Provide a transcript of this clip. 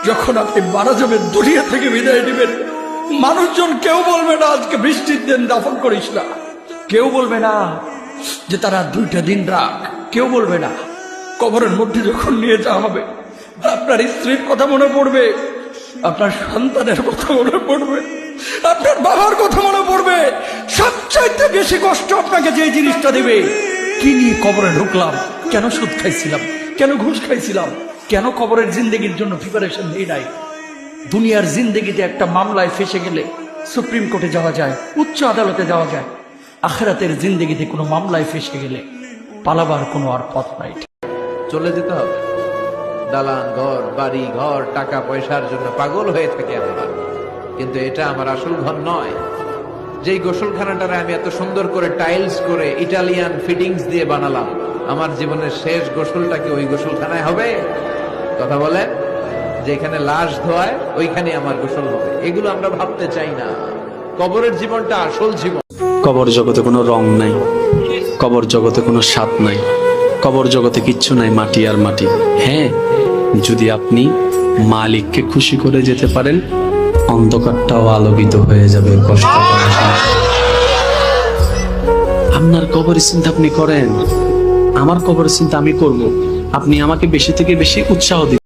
যখন আপনি মারা যাবেন, দুনিয়া থেকে বিদায় নেবেন, মানুষজন কেউ বলবে না আজকে বৃষ্টির দিন দাফন করিস না, কেউ বলবে না যে তারা 2টা দিন রাখ, কেউ বলবে না। কবরের মধ্যে যখন নিয়ে যাওয়া হবে, আপনার স্ত্রীর কথা মনে পড়বে, আপনার সন্তানের কথা মনে পড়বে, আপনার বাবার কথা মনে পড়বে। সবচাইতে বেশি কষ্ট আপনাকে যে জিনিসটা দেবে, কি নিয়ে কবরে ঢুকলাম, কেন সুদ খাইছিলাম, কেন ঘুষ খাইছিলাম, কেন কবরের জিন্দেগির জন্য প্রিপারেশন নেই নাই। দুনিয়ার জিন্দেগিতে একটা মামলায় ফেসে গেলে সুপ্রিম কোর্টে যাওয়া যায়, উচ্চ আদালতে যাওয়া যায়। আখিরাতের জিন্দেগিতে কোনো মামলায় ফেসে গেলে পালাবার কোনো আর পথ নাই। চলে যেতে হবে। দালান ঘর, বাড়ি ঘর, টাকা পয়সার জন্য পাগল হয়ে থাকে আমরা, কিন্তু এটা আমার আসল ঘর নয়। যেই গোসলখানাটারে আমি এত সুন্দর করে টাইলস করে ইটালিয়ান ফিটিংস দিয়ে বানালাম, আমার জীবনের শেষ গোসলটা কি ওই গোসলখানায় হবে? কথা বলেন, যেখানে লাশ ধোয়ায় ওইখানে আমার গোসল হবে। এগুলো আমরা ভাবতে চাই না। কবরের জীবনটা আসল জীবন। কবর জগতে কোনো রং নাই, কবর জগতে কোনো স্বাদ নাই, কবর জগতে কিচ্ছু নাই, মাটি আর মাটি। হ্যাঁ, যদি আপনি মালিককে খুশি করে যেতে পারেন, অন্ধকারটাও আলোকিত হয়ে যাবে। কষ্ট করার সময় আপনার কবরের চিন্তা আপনি করেন, আমার কবরের চিন্তা আমি করব। আপনি আমাকে বেশি থেকে বেশি উৎসাহ দিন।